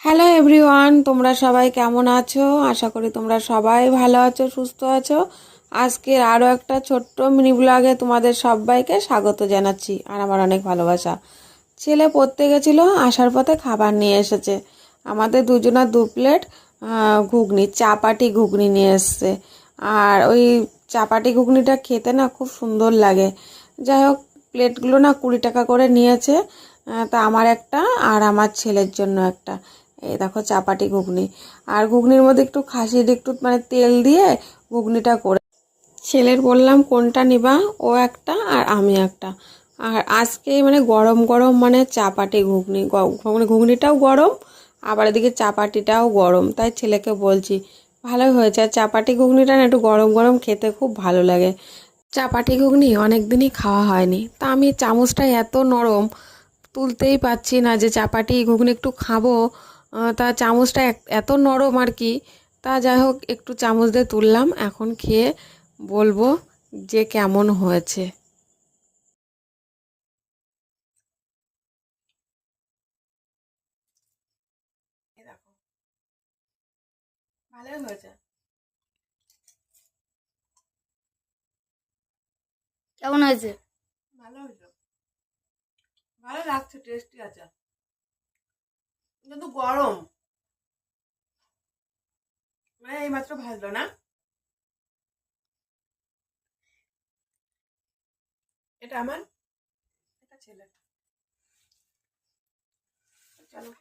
Hello everyone, তোমরা সবাই কেমন আছো? আশা করি তোমরা সবাই ভালো আছো, সুস্থ আছো। আজকের আরও একটা ছোট্ট মিনি ব্লগে তোমাদের সবাইকে স্বাগত জানাচ্ছি আর আমার অনেক ভালোবাসা। ছেলে পড়তে গেছিলো, আসার পথে খাবার নিয়ে এসেছে। আমাদের দুজনার 2 প্লেট ঘুগনি, চাপাটি ঘুগনি নিয়ে এসছে। আর ওই চাপাটি ঘুগনিটা খেতে না খুব সুন্দর লাগে। যাই হোক, প্লেটগুলো না 20 টাকা করে নিয়েছে। তা আমার একটা আর আমার ছেলের জন্য একটা। এই দেখো চাপাটি ঘুগনি, আর ঘুগনির মধ্যে একটু খাসির একটু মানে তেল দিয়ে ঘুগনিটা করে ছেলের বললাম কোনটা নিবা, ও একটা আর আমি একটা। আর আজকে মানে গরম গরম মানে চাপাটি ঘুগনি, মানে ঘুগনিটাও গরম, আবার এদিকে চাপাটিটাও গরম, তাই ছেলেকে বলছি ভালোই হয়েছে। আর চাপাটি ঘুগনিটা না একটু গরম গরম খেতে খুব ভালো লাগে। চাপাটি ঘুগনি অনেক দিনই খাওয়া হয়নি, তা আমি চামচটা এত নরম তুলতেই পাচ্ছি না যে চাপাটি ঘুগনি একটু খাবো। তা চামচটা এত নরম আর কি। তা যাই হোক, একটু চামচ দিয়ে তুললাম, এখন খেয়ে বলবো যে কেমন হয়েছে। এই দেখো, ভালোই হয়েছে। কেমন হয়েছে? ভালো হয়েছে, ভালো লাগছে, টেস্টি আছে, কিন্তু গরম, মানে এইমাত্র ভাজলো না। এটা আমার, এটা ছেলে। চলো